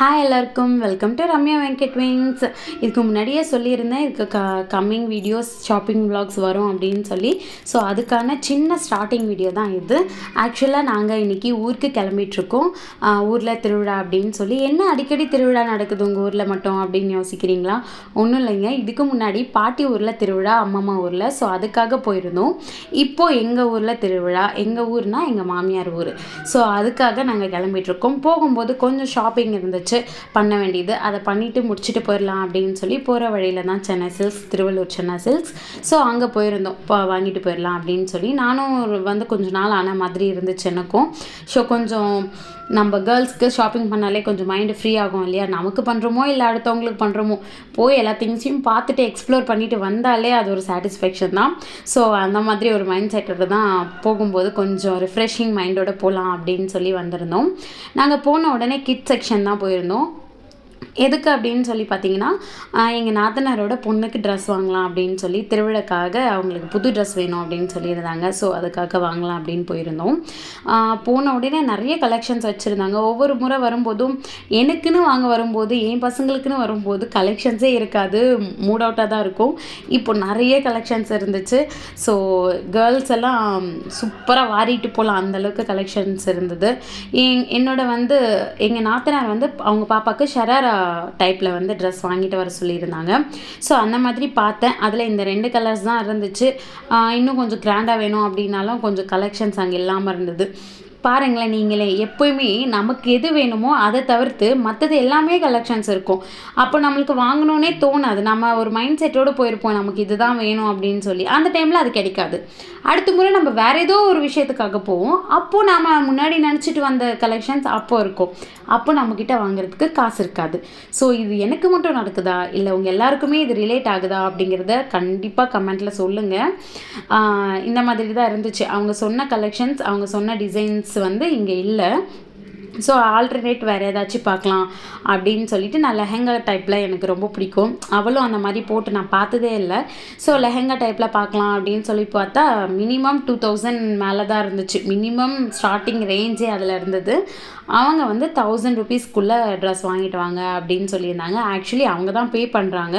Hi எல்லாருக்கும் welcome to Ramya Venkat wings. இதுக்கு முன்னாடியே சொல்லியிருந்தேன், இதுக்கு கம்மிங் வீடியோஸ் ஷாப்பிங் vlogs வரும் அப்படின்னு சொல்லி. ஸோ அதுக்கான சின்ன ஸ்டார்டிங் வீடியோ தான் இது. ஆக்சுவலாக நாங்கள் இன்றைக்கி ஊருக்கு கிளம்பிட்டுருக்கோம். ஊரில் திருவிழா அப்படின்னு சொல்லி. என்ன அடிக்கடி திருவிழா நடக்குது உங்கள் ஊரில் மட்டும் அப்படின்னு யோசிக்கிறீங்களா? ஒன்றும் இல்லைங்க, இதுக்கு முன்னாடி பாட்டி ஊரில் திருவிழா, அம்மம்மா ஊரில். ஸோ அதுக்காக போயிருந்தோம். இப்போது எங்கள் ஊரில் திருவிழா. எங்கள் ஊர்னால் எங்கள் மாமியார் ஊர். ஸோ அதுக்காக நாங்கள் கிளம்பிட்டுருக்கோம். போகும்போது கொஞ்சம் ஷாப்பிங் இருந்துச்சு பண்ண வேண்டியது. அதை பண்ணிவிட்டு முடிச்சுட்டு போயிடலாம் அப்படின்னு சொல்லி போகிற வழியில் தான் Chennai Silks, Tiruvallur Chennai Silks. So அங்கே போயிருந்தோம். வாங்கிட்டு போயிடலாம் அப்படின்னு சொல்லி. நானும் கொஞ்சம் நாள் ஆன மாதிரி இருந்துச்சு எனக்கும். ஸோ கொஞ்சம் நம்ம கேர்ள்ஸ்க்கு ஷாப்பிங் பண்ணாலே கொஞ்சம் மைண்டு ஃப்ரீ ஆகும் இல்லையா? நமக்கு பண்ணுறோமோ இல்லை அடுத்தவங்களுக்கு பண்ணுறோமோ, போய் எல்லா திங்ஸையும் பார்த்துட்டு எக்ஸ்ப்ளோர் பண்ணிவிட்டு வந்தாலே அது ஒரு சாட்டிஸ்ஃபேக்ஷன் தான். ஸோ அந்த மாதிரி ஒரு மைண்ட் செட்டோட தான் போகும்போது கொஞ்சம் ரிஃப்ரெஷிங் மைண்டோட போகலாம் அப்படின்னு சொல்லி வந்திருந்தோம். நாங்கள் போன உடனே கிட் செக்ஷன் தான் போயிருந்தோம். எதுக்கு அப்படின்னு சொல்லி பார்த்தீங்கன்னா, எங்கள் நாத்தனாரோட பொண்ணுக்கு ட்ரெஸ் வாங்கலாம் அப்படின்னு சொல்லி, திருவிழாக்காக அவங்களுக்கு புது ட்ரெஸ் வேணும் அப்படின்னு சொல்லியிருந்தாங்க. ஸோ அதுக்காக வாங்கலாம் அப்படின்னு போயிருந்தோம். போன உடனே நிறைய கலெக்ஷன்ஸ் வச்சுருந்தாங்க. ஒவ்வொரு முறை வரும்போதும் எனக்குன்னு வாங்க வரும்போது, என் பசங்களுக்குன்னு வரும்போது கலெக்ஷன்ஸே இருக்காது, மூட் அவுட்டாக தான் இருக்கும். இப்போ நிறைய கலெக்ஷன்ஸ் இருந்துச்சு. ஸோ கேர்ள்ஸ் எல்லாம் சூப்பராக வாரிட்டு போகலாம், அந்தளவுக்கு கலெக்ஷன்ஸ் இருந்தது. என்னோட எங்கள் நாத்தனார் அவங்க பாப்பாவுக்கு ஷராரா டைப்பில் ட்ரெஸ் வாங்கிட்டு வர சொல்லியிருந்தாங்க. ஸோ அந்த மாதிரி பார்த்தேன். அதில் இந்த 2 கலர்ஸ் தான் இருந்துச்சு. இன்னும் கொஞ்சம் கிராண்டாக வேணும் அப்படின்னாலும் கொஞ்சம் கலெக்ஷன்ஸ் அங்கே இல்லாமல் இருந்தது. பாருங்களேன் நீங்களே, எப்போயுமே நமக்கு எது வேணுமோ அதை தவிர்த்து மற்றது எல்லாமே கலெக்ஷன்ஸ் இருக்கும். அப்போ நம்மளுக்கு வாங்கணுன்னே தோணாது. நம்ம ஒரு மைண்ட் செட்டோடு போயிருப்போம், நமக்கு இதுதான் வேணும் அப்படின்னு சொல்லி. அந்த டைமில் அது கிடைக்காது. அடுத்த முறை நம்ம வேறு ஏதோ ஒரு விஷயத்துக்காக போவோம். அப்போது நாம் முன்னாடி நினச்சிட்டு வந்த கலெக்ஷன்ஸ் அப்போது இருக்கும். அப்போ நம்மக்கிட்ட வாங்குறதுக்கு காசு இருக்காது. ஸோ இது எனக்கு மட்டும் நடக்குதா, இல்லை உங்கள் எல்லாருக்குமே இது ரிலேட் ஆகுதா அப்படிங்கிறத கண்டிப்பாக கமெண்ட்டில் சொல்லுங்கள். இந்த மாதிரி தான் இருந்துச்சு. அவங்க சொன்ன கலெக்ஷன்ஸ், அவங்க சொன்ன டிசைன்ஸ் இங்கே இல்லை. ஸோ ஆல்டர்னேட் வேறு ஏதாச்சும் பார்க்கலாம் அப்படின்னு சொல்லிட்டு, நான் லெஹங்கா டைப்பில் எனக்கு ரொம்ப பிடிக்கும். அவளும் அந்த மாதிரி போட்டு நான் பார்த்ததே இல்லை. ஸோ லெஹங்கா டைப்பில் பார்க்கலாம் அப்படின்னு சொல்லி பார்த்தா மினிமம் 2000 மேலே தான் இருந்துச்சு. மினிமம் ஸ்டார்டிங் ரேஞ்சே அதில் இருந்தது. அவங்க 1000 ருபீஸ்க்குள்ளே ட்ரெஸ் வாங்கிட்டு வாங்க அப்படின்னு சொல்லியிருந்தாங்க. ஆக்சுவலி அவங்க தான் பே பண்ணுறாங்க.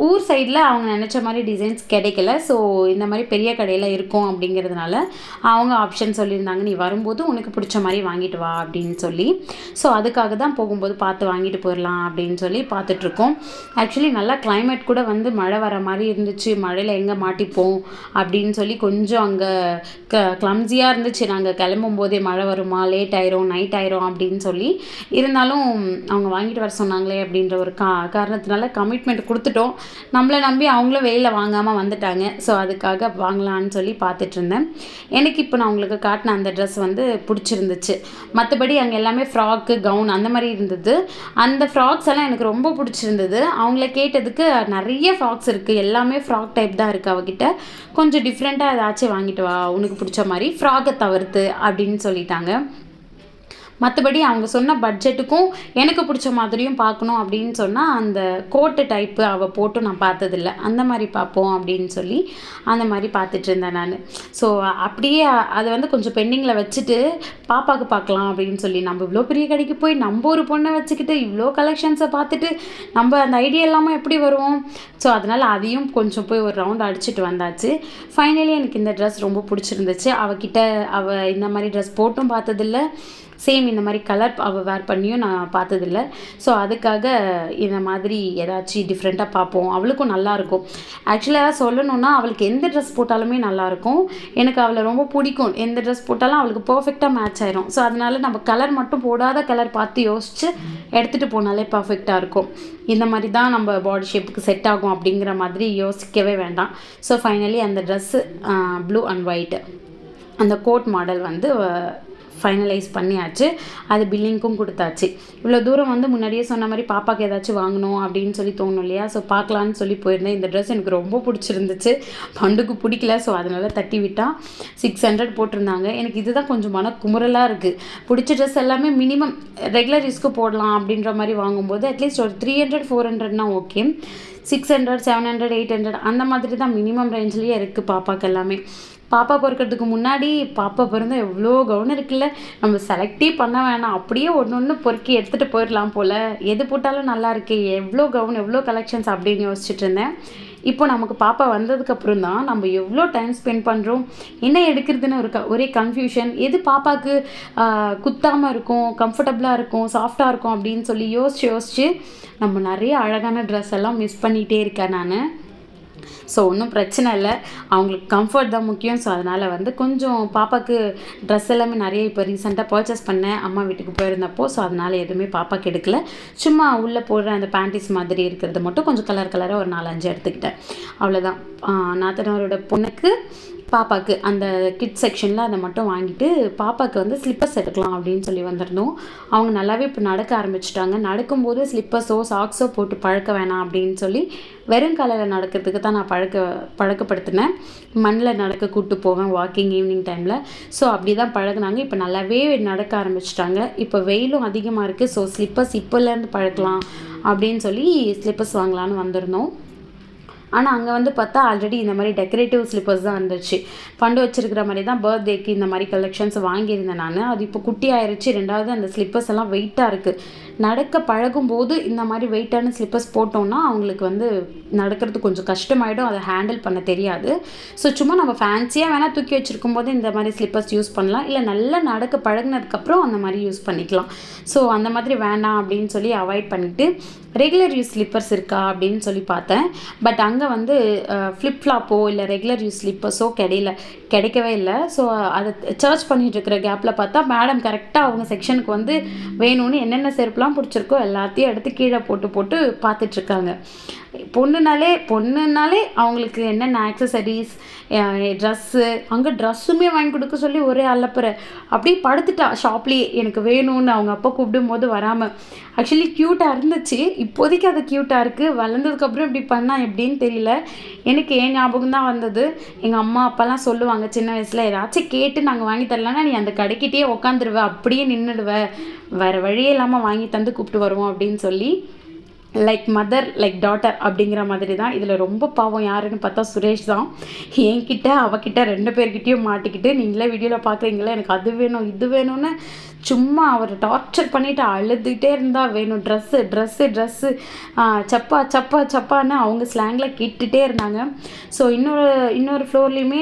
ஊர் சைடில் அவங்க நினச்ச மாதிரி டிசைன்ஸ் கிடைக்கல. ஸோ இந்த மாதிரி பெரிய கடையில் இருக்கும் அப்படிங்கிறதுனால அவங்க ஆப்ஷன் சொல்லியிருந்தாங்க, நீ வரும்போது உனக்கு பிடிச்ச மாதிரி வாங்கிட்டு வா அப்படின்னு சொல்லி. ஸோ அதுக்காக தான் போகும்போது பார்த்து வாங்கிட்டு போயிடலாம் அப்படின்னு சொல்லி பார்த்துட்ருக்கோம். ஆக்சுவலி நல்லா கிளைமேட் கூட மழை வர மாதிரி இருந்துச்சு. மழையில் எங்கே மாட்டிப்போம் அப்படின்னு சொல்லி கொஞ்சம் அங்கே கிளம்ஸியாக இருந்துச்சு. நாங்கள் கிளம்பும் போதே மழை வருமா, லேட் ஆயிரும், நைட் ஆயிரும் அப்படின்னு சொல்லி. இருந்தாலும் அவங்க வாங்கிட்டு வர சொன்னாங்களே அப்படின்ற ஒரு காரணத்தினால கமிட்மெண்ட் கொடுத்துட்டோம். நம்மளை நம்பி அவங்களும் வெளியில் வாங்காமல் வந்துட்டாங்க. ஸோ அதுக்காக வாங்கலான்னு சொல்லி பார்த்துட்டு இருந்தேன். எனக்கு இப்போ நான் உங்களுக்கு காட்டின அந்த ட்ரெஸ் பிடிச்சிருந்துச்சு. மற்றபடி அங்கே எல்லாமே ஃப்ராக்கு, கவுன் அந்த மாதிரி இருந்தது. அந்த ஃப்ராக்ஸ் எல்லாம் எனக்கு ரொம்ப பிடிச்சிருந்தது. அவங்கள கேட்டதுக்கு நிறைய ஃப்ராக்ஸ் இருக்குது, எல்லாமே ஃப்ராக் டைப் தான் இருக்குது அவகிட்ட, கொஞ்சம் டிஃப்ரெண்ட்டாக ஏதாச்சும் வாங்கிட்டு வா உனக்கு பிடிச்ச மாதிரி, ஃப்ராக்கை தவிர்த்து அப்படின்னு சொல்லிட்டாங்க. மற்றபடி அவங்க சொன்ன பட்ஜெட்டுக்கும் எனக்கு பிடிச்ச மாதிரியும் பார்க்கணும் அப்படின்னு சொன்னால், அந்த கோட்டு டைப்பு அவள் போட்டு நான் பார்த்ததில்ல. அந்த மாதிரி பார்ப்போம் அப்படின்னு சொல்லி அந்த மாதிரி பார்த்துட்டு இருந்தேன் நான். ஸோ அப்படியே அதை கொஞ்சம் பெண்டிங்கில் வச்சுட்டு பாப்பாவுக்கு பார்க்கலாம் அப்படின்னு சொல்லி, நம்ம இவ்வளோ பெரிய கடைக்கு போய் நம்ம ஒரு பொண்ணை வச்சுக்கிட்டு இவ்வளோ கலெக்ஷன்ஸை பார்த்துட்டு நம்ம அந்த ஐடியா இல்லாமல் எப்படி வருவோம்? ஸோ அதனால் அதையும் கொஞ்சம் போய் ஒரு ரவுண்ட் அடிச்சுட்டு வந்தாச்சு. ஃபைனலி எனக்கு இந்த ட்ரெஸ் ரொம்ப பிடிச்சிருந்துச்சு. அவள் இந்த மாதிரி ட்ரெஸ் போட்டும் பார்த்ததில்ல, சேம் இந்த மாதிரி கலர் அவள் வேர் பண்ணியும் நான் பார்த்ததில்ல. ஸோ அதுக்காக இந்த மாதிரி ஏதாச்சும் டிஃப்ரெண்ட்டாக பார்ப்போம், அவளுக்கும் நல்லாயிருக்கும். ஆக்சுவலாக சொல்லணுன்னா அவளுக்கு எந்த ட்ரெஸ் போட்டாலுமே நல்லாயிருக்கும். எனக்கு அவளை ரொம்ப பிடிக்கும். எந்த ட்ரெஸ் போட்டாலும் அவளுக்கு பர்ஃபெக்டாக மேட்ச் ஆயிரும். ஸோ அதனால நம்ம கலர் மட்டும் போடாத கலர் பார்த்து யோசித்து எடுத்துகிட்டு போனாலே பர்ஃபெக்டாக இருக்கும். இந்த மாதிரி தான் நம்ம பாடி ஷேப்புக்கு செட் ஆகும் அப்படிங்கிற மாதிரி யோசிக்கவே வேண்டாம். ஸோ ஃபைனலி அந்த ட்ரெஸ்ஸு ப்ளூ அண்ட் ஒயிட் அந்த கோட் மாடல் ஃபைனலைஸ் பண்ணியாச்சு. அது பில்லிங்க்கும் கொடுத்தாச்சு. இவ்வளோ தூரம் முன்னாடியே சொன்ன மாதிரி பாப்பாவுக்கு ஏதாச்சும் வாங்கணும் அப்படின்னு சொல்லி தோணும் இல்லையா? ஸோ பார்க்கலான்னு சொல்லி போயிருந்தேன். இந்த ட்ரெஸ் எனக்கு ரொம்ப பிடிச்சிருந்துச்சு. பண்டுக்கு பிடிக்கல. ஸோ அதனால் தட்டி விட்டால் 600 போட்டிருந்தாங்க. எனக்கு இதுதான் கொஞ்சம் மன குமுறலாக இருக்குது. பிடிச்ச ட்ரெஸ் எல்லாமே மினிமம் ரெகுலர் யூஸ்க்கு போடலாம் அப்படின்ற மாதிரி வாங்கும்போது அட்லீஸ்ட் ஒரு 300 400னா ஓகே. 600 700 800 அந்த மாதிரி தான் மினிமம் ரேஞ்ச்லேயே இருக்குது பாப்பாவுக்கு எல்லாமே. பாப்பா பிறக்கிறதுக்கு முன்னாடி பாப்பா பிறந்தால் எவ்வளோ கவுன் இருக்குல்ல, நம்ம செலக்டே பண்ண வேணாம், அப்படியே ஒன்று ஒன்று பொறுக்கி எடுத்துகிட்டு போயிடலாம் போல், எது போட்டாலும் நல்லா இருக்கு, எவ்வளோ கவுன் எவ்வளோ கலெக்ஷன்ஸ் அப்படின்னு யோசிச்சுட்டு இருந்தேன். இப்போ நமக்கு பாப்பா வந்ததுக்கப்புறம் தான் நம்ம எவ்வளோ டைம் ஸ்பெண்ட் பண்ணுறோம், என்ன எடுக்கிறதுன்னு ஒரே கன்ஃபியூஷன், எது பாப்பாவுக்கு குத்தாமல் இருக்கும், கம்ஃபர்டபுளாக இருக்கும், சாஃப்டாக இருக்கும் அப்படின்னு சொல்லி யோசிச்சு நம்ம நிறைய அழகான ட்ரெஸ் எல்லாம் மிஸ் பண்ணிகிட்டே இருக்கேன் நான். ஸோ ஒன்றும் பிரச்சனை இல்லை, அவங்களுக்கு கம்ஃபர்ட் தான் முக்கியம். ஸோ அதனால் கொஞ்சம் பாப்பாவுக்கு ட்ரெஸ் எல்லாமே நிறைய இப்போ ரீசெண்டாக பர்ச்சேஸ் பண்ணேன் அம்மா வீட்டுக்கு போயிருந்தப்போ. ஸோ அதனால் எதுவுமே பாப்பாவுக்கு எடுக்கல, சும்மா உள்ளே போடுற அந்த பேண்டிஸ் மாதிரி இருக்கிறது மட்டும் கொஞ்சம் கலராக ஒரு 4-5 எடுத்துக்கிட்டேன், அவ்வளோதான். நாத்தனாரோட பொண்ணுக்கு பாப்பாவுக்கு அந்த கிட் செக்ஷனில் அதை மட்டும் வாங்கிட்டு பாப்பாவுக்கு ஸ்லிப்பர்ஸ் எடுக்கலாம் அப்படின்னு சொல்லி வந்திருந்தோம். அவங்க நல்லாவே இப்போ நடக்க ஆரம்பிச்சிட்டாங்க. நடக்கும்போது ஸ்லிப்பர்ஸோ சாக்ஸோ போட்டு பழக்க வேணாம் அப்படின்னு சொல்லி வெறும் காலையில் நடக்கிறதுக்கு தான் நான் பழக்கப்படுத்தினேன். மண்ணில் நடக்க கூப்பிட்டு போவேன் வாக்கிங் ஈவினிங் டைமில். ஸோ அப்படி தான் பழகுனாங்க. இப்போ நல்லாவே நடக்க ஆரம்பிச்சிட்டாங்க. இப்போ வெயிலும் அதிகமாக இருக்குது. ஸோ ஸ்லிப்பர்ஸ் இப்போலேருந்து பழக்கலாம் அப்படின்னு சொல்லி ஸ்லிப்பர்ஸ் வாங்கலான்னு வந்திருந்தோம். ஆனால் அங்கே பார்த்தா ஆல்ரெடி இந்த மாதிரி டெக்கரேட்டிவ் ஸ்லிப்பர்ஸ் தான் இருந்துச்சு. பண்டு வச்சுருக்கிற மாதிரி தான் பர்த்டேக்கு இந்த மாதிரி கலெக்ஷன்ஸ் வாங்கியிருந்தேன் நான். அது இப்போ குட்டி ஆயிடுச்சு. 2வது அந்த ஸ்லிப்பர்ஸ் எல்லாம் வெயிட்டாக இருக்குது. நடக்க பழகும்போது இந்த மாதிரி வெயிட்டான ஸ்லிப்பர்ஸ் போட்டோம்னா அவங்களுக்கு நடக்கிறது கொஞ்சம் கஷ்டமாயிடும், அதை ஹேண்டில் பண்ண தெரியாது. ஸோ சும்மா நம்ம ஃபேன்சியாக வேணால் தூக்கி வச்சுருக்கும் போது இந்த மாதிரி ஸ்லிப்பர்ஸ் யூஸ் பண்ணலாம், இல்லை நல்லா நடக்க பழகினதுக்கப்புறம் அந்த மாதிரி யூஸ் பண்ணிக்கலாம். ஸோ அந்த மாதிரி வேண்டாம் அப்படின்னு சொல்லி அவாய்ட் பண்ணிவிட்டு ரெகுலர் யூஸ் ஸ்லிப்பர்ஸ் இருக்கா அப்படின்னு சொல்லி பார்த்தேன். பட் அங்கே ஃப்ளிப் ஃப்ளாப்போ இல்லை ரெகுலர் யூஸ் ஸ்லிப்பர்ஸோ கிடைக்கவே இல்லை. ஸோ அதை சர்ச் பண்ணிகிட்டு இருக்கிற கேப்பில் பார்த்தா மேடம் கரெக்டாக அவங்க செக்ஷனுக்கு வேணும்னு என்னென்ன செருப்புலாம் பிடிச்சிருக்கோ எல்லாத்தையும் எடுத்து கீழே போட்டு பார்த்துட்ருக்காங்க. பொண்ணுனாலே அவங்களுக்கு என்னென்ன ஆக்சசரிஸ், ட்ரெஸ்ஸு, அங்கே ட்ரெஸ்ஸுமே வாங்கி கொடுக்க சொல்லி ஒரே அலப்புற. அப்படியே படுத்துட்டா ஷாப்லேயே, எனக்கு வேணும்னு அவங்க அப்பா கூப்பிடும்போது வராமல். ஆக்சுவலி க்யூட்டாக இருந்துச்சு, இப்போதைக்கு அது க்யூட்டாக இருக்குது. வளர்ந்ததுக்கப்புறம் இப்படி பண்ணால் எப்படின்னு தெரியல. எனக்கு ஏன் ஞாபகம் தான் வந்தது, எங்கள் அம்மா அப்பாலாம் சொல்லுவாங்க சின்ன வயசில், ஏதாச்சும் கேட்டு நாங்கள் வாங்கி தரலன்னா நீ அந்த கடைக்கிட்டே உக்காந்துருவ, அப்படியே நின்றுடுவ, வேறு வழியே இல்லாமல் வாங்கி தந்து கூப்பிட்டு வருவோம் அப்படின்னு சொல்லி. லைக் மதர் லைக் டாட்டர் அப்படிங்கிற மாதிரி தான். இதில் ரொம்ப பாவம் யாருன்னு பார்த்தா சுரேஷ் தான். என்கிட்ட அவகிட்ட 2 பேர்கிட்டையும் மாட்டிக்கிட்டு, நீங்களே வீடியோவில் பார்க்குறீங்களா, எனக்கு அது வேணும் இது வேணும்னு சும்மா அவர் டார்ச்சர் பண்ணிவிட்டு அழுதுகிட்டே இருந்தால், வேணும் ட்ரெஸ்ஸு சப்பான்னு அவங்க ஸ்லாங்கில் கேட்டுகிட்டே இருந்தாங்க. ஸோ இன்னொரு ஃப்ளோர்லேயுமே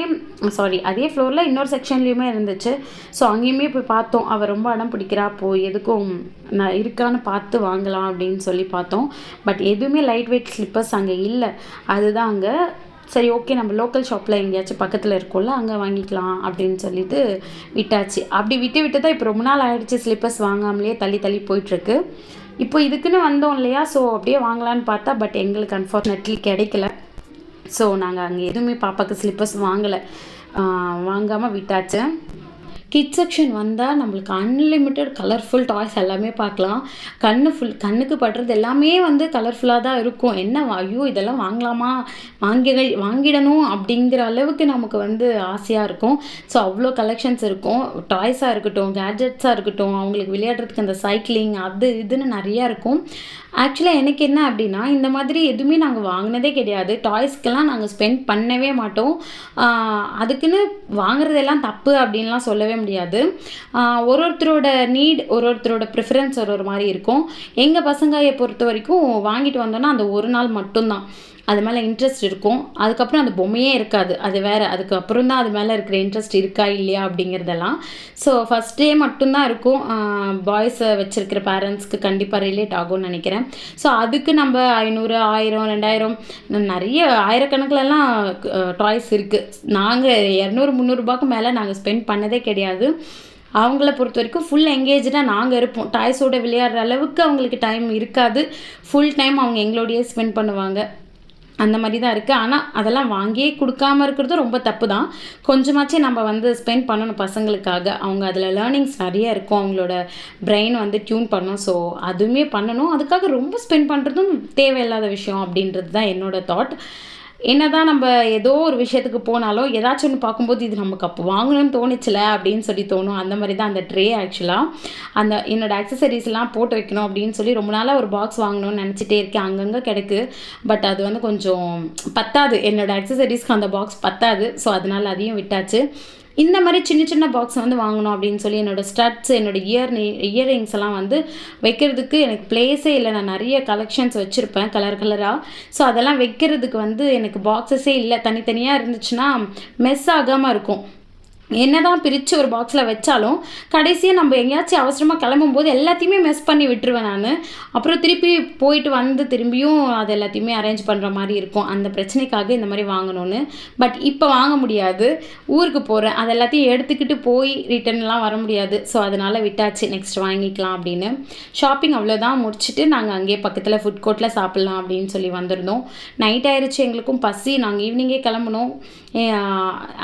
அதே ஃப்ளோரில் இன்னொரு செக்ஷன்லேயுமே இருந்துச்சு. ஸோ அங்கேயுமே போய் பார்த்தோம். அவள் ரொம்ப அடம் பிடிக்கிறா, எதுக்கும் நான் இருக்கான்னு பார்த்து வாங்கலாம் அப்படின்னு சொல்லி பார்த்தோம். பட் எதுவுமே லைட் வெயிட் ஸ்லிப்பர்ஸ் அங்கே இல்லை. அதுதான் அங்கே சரி ஓகே நம்ம லோக்கல் ஷாப்பில் எங்கேயாச்சும் பக்கத்தில் இருக்கோம்ல அங்கே வாங்கிக்கலாம் அப்படின்னு சொல்லிட்டு விட்டாச்சு. அப்படி விட்டு தான் இப்போ ரொம்ப நாள் ஆகிடுச்சு ஸ்லிப்பர்ஸ் வாங்காமலேயே தள்ளி போயிட்டுருக்கு. இப்போ இதுக்குன்னு வந்தோம் இல்லையா, ஸோ அப்படியே வாங்கலான்னு பார்த்தா பட் எங்களுக்கு அன்ஃபார்ச்சுனேட்லி கிடைக்கல. ஸோ நாங்கள் அங்கே எதுவுமே பாப்பாவுக்கு ஸ்லிப்பர்ஸ் வாங்காமல் விட்டாச்சு. கிட் செக்ஷன் வந்தால் நம்மளுக்கு அன்லிமிட்டெட் கலர்ஃபுல் டாய்ஸ் எல்லாமே பார்க்கலாம். கண்ணுக்கு படுறது எல்லாமே கலர்ஃபுல்லாக தான் இருக்கும். என்ன ஐயோ இதெல்லாம் வாங்கலாமா, வாங்கிடணும் அப்படிங்கிற அளவுக்கு நமக்கு ஆசையாக இருக்கும். ஸோ அவ்வளோ கலெக்ஷன்ஸ் இருக்கும். டாய்ஸாக இருக்கட்டும், கேட்ஜெட்ஸாக இருக்கட்டும், அவங்களுக்கு விளையாடுறதுக்கு அந்த சைக்கிளிங் அது இதுன்னு நிறையா இருக்கும். ஆக்சுவலாக எனக்கு என்ன அப்படின்னா, இந்த மாதிரி எதுவுமே நாங்கள் வாங்கினதே கிடையாது. டாய்ஸ்க்கெல்லாம் நாங்கள் ஸ்பெண்ட் பண்ணவே மாட்டோம். அதுக்குன்னு வாங்குறதெல்லாம் தப்பு அப்படின்லாம் சொல்லவே முடியாது. ஒருத்தரோட நீட், ஒருத்தரோட ப்ரிஃபரன்ஸ் ஒரு மாதிரி இருக்கும். எங்கள் பசங்களை பொறுத்த வரைக்கும் வாங்கிட்டு வந்தோன்னா அந்த ஒரு நாள் மட்டும்தான் அது மேலே இன்ட்ரெஸ்ட் இருக்கும். அதுக்கப்புறம் அந்த பொம்மையே இருக்காது, அது வேறு. அதுக்கப்புறம் தான் அது மேலே இருக்கிற இன்ட்ரெஸ்ட் இருக்கா இல்லையா அப்படிங்கிறதெல்லாம். ஸோ ஃபஸ்ட் டே மட்டும்தான் இருக்கும். பாய்ஸை வச்சுருக்கிற பேரண்ட்ஸ்க்கு கண்டிப்பாக ரிலேட் ஆகும்னு நினைக்கிறேன். ஸோ அதுக்கு நம்ம 500, 1000, 2000 நிறைய ஆயிரக்கணக்கிலலாம் டாய்ஸ் இருக்குது. நாங்கள் 200, 300 ரூபாய்க்கு மேலே நாங்கள் ஸ்பெண்ட் பண்ணதே கிடையாது. அவங்கள பொறுத்த வரைக்கும் ஃபுல் எங்கேஜாக நாங்கள் இருப்போம். டாய்ஸோடு விளையாடுற அளவுக்கு அவங்களுக்கு டைம் இருக்காது. ஃபுல் டைம் அவங்க எங்களோடையே ஸ்பெண்ட் பண்ணுவாங்க. அந்த மாதிரி தான் இருக்குது. ஆனால் அதெல்லாம் வாங்கியே கொடுக்காமல் இருக்கிறது ரொம்ப தப்பு தான். கொஞ்சமாச்சு நம்ம ஸ்பெண்ட் பண்ணணும் பசங்களுக்காக. அவங்க அதில் லேர்னிங்ஸ் நிறைய இருக்கும். அவங்களோட பிரெயின் டியூன் பண்ணணும். ஸோ அதுவுமே பண்ணணும். அதுக்காக ரொம்ப ஸ்பெண்ட் பண்ணுறதும் தேவையில்லாத விஷயம் அப்படின்றது தான் என்னோடய தாட். என்னதான் நம்ம ஏதோ ஒரு விஷயத்துக்கு போனாலும் ஏதாச்சும் ஒன்று பார்க்கும்போது இது நமக்கு அப்போ வாங்கணும்னு தோணுச்சுல அப்படின்னு சொல்லி தோணும். அந்த மாதிரி தான் அந்த ட்ரே ஆக்சுவலாக. அந்த என்னோடய அக்சசரிஸ்லாம் போட்டு வைக்கணும் அப்படின்னு சொல்லி ரொம்ப நாளாக ஒரு பாக்ஸ் வாங்கணும்னு நினச்சிட்டே இருக்கேன். அங்கங்கே கிடைக்கு. பட் அது வந்து கொஞ்சம் பத்தாது, என்னோடய அக்சசரிஸ்க்கு அந்த பாக்ஸ் பத்தாது. ஸோ அதனால் அதையும் விட்டாச்சு. இந்த மாதிரி சின்ன சின்ன பாக்ஸ் வந்து வாங்கணும் அப்படின்னு சொல்லி என்னோடய ஸ்டட்ஸ், என்னோடய இயரிங்ஸ் எல்லாம் வந்து வைக்கிறதுக்கு எனக்கு பிளேஸே இல்லை. நான் நிறைய கலெக்ஷன்ஸ் வச்சுருப்பேன் கலர் கலராக. ஸோ அதெல்லாம் வைக்கிறதுக்கு வந்து எனக்கு பாக்ஸஸே இல்லை. தனித்தனியாக இருந்துச்சுன்னா மெஸ் ஆகாமல் இருக்கும். என்னதான் பிரித்து ஒரு பாக்ஸில் வச்சாலும் கடைசியாக நம்ம எங்கேயாச்சும் அவசரமாக கிளம்பும்போது எல்லாத்தையுமே மெஸ் பண்ணி விட்டுருவேன் நான். அப்புறம் திருப்பி போயிட்டு வந்து திரும்பியும் அது எல்லாத்தையுமே அரேஞ்ச் பண்ணுற மாதிரி இருக்கும். அந்த பிரச்சனைக்காக இந்த மாதிரி வாங்கணும்னு. பட் இப்போ வாங்க முடியாது, ஊருக்கு போகிறேன். அது எல்லாத்தையும் எடுத்துக்கிட்டு போய் ரிட்டர்ன்லாம் வர முடியாது. ஸோ அதனால் விட்டாச்சு, நெக்ஸ்ட் வாங்கிக்கலாம் அப்படின்னு. ஷாப்பிங் அவ்வளோதான் முடிச்சுட்டு நாங்கள் அங்கேயே பக்கத்தில் ஃபுட் கோர்ட்டில் சாப்பிட்லாம் அப்படின்னு சொல்லி வந்திருந்தோம். நைட் ஆயிடுச்சு, எங்களுக்கும் பசி. நாங்கள் ஈவினிங்கே கிளம்பணும்.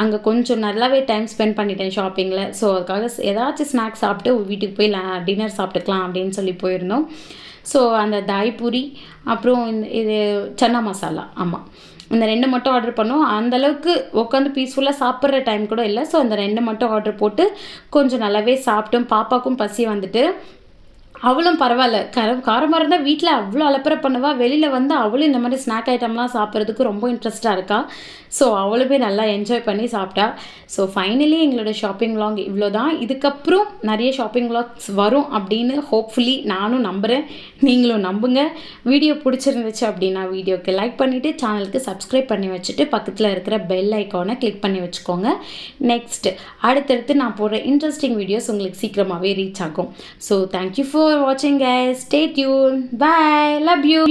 அங்கே கொஞ்சம் நல்லாவே டைம் ஸ்பெண்ட் பண்ணிட்டேன் ஷாப்பிங்கில். ஸோ அதுக்காக ஏதாச்சும் ஸ்நாக்ஸ் சாப்பிட்டு வீட்டுக்கு போய் டின்னர் சாப்பிட்டுக்கலாம் அப்படின்னு சொல்லி போயிருந்தோம். ஸோ அந்த தாய் பூரி அப்புறம் இது சன்னா மசாலா, ஆமாம், இந்த 2 மட்டும் ஆர்டர் பண்ணோம். அந்தளவுக்கு உட்காந்து பீஸ்ஃபுல்லாக சாப்பிட்ற டைம் கூட இல்லை. ஸோ அந்த 2 மட்டும் ஆர்டர் போட்டு கொஞ்சம் நல்லாவே சாப்பிட்டோம். பாப்பாவுக்கும் பசி வந்துட்டு அவளும் பரவாயில்ல, காரமாக இருந்தால் வீட்டில் அவ்வளோ அலப்பறை பண்ணுவா. வெளியில் வந்து அவளும் இந்த மாதிரி ஸ்நாக் ஐட்டம்லாம் சாப்பிட்றதுக்கு ரொம்ப இன்ட்ரெஸ்ட்டாக இருக்கா. ஸோ அவளுமே நல்லா என்ஜாய் பண்ணி சாப்பிட்டா. ஸோ ஃபைனலி எங்களோட ஷாப்பிங் விலாக் இவ்வளோ தான். இதுக்கப்புறம் நிறைய ஷாப்பிங் விலாக்ஸ் வரும் அப்படின்னு ஹோப்ஃபுல்லி நானும் நம்புகிறேன், நீங்களும் நம்புங்க. வீடியோ பிடிச்சிருந்துச்சு அப்படின்னா வீடியோக்கு லைக் பண்ணிவிட்டு சேனலுக்கு சப்ஸ்கிரைப் பண்ணி வச்சுட்டு பக்கத்தில் இருக்கிற பெல் ஐக்கானை கிளிக் பண்ணி வச்சுக்கோங்க. நெக்ஸ்ட் அடுத்தடுத்து நான் போடுற இன்ட்ரெஸ்டிங் வீடியோஸ் உங்களுக்கு சீக்கிரமாகவே ரீச் ஆகும். So thank you for watching guys. Stay tuned. Bye. Love you.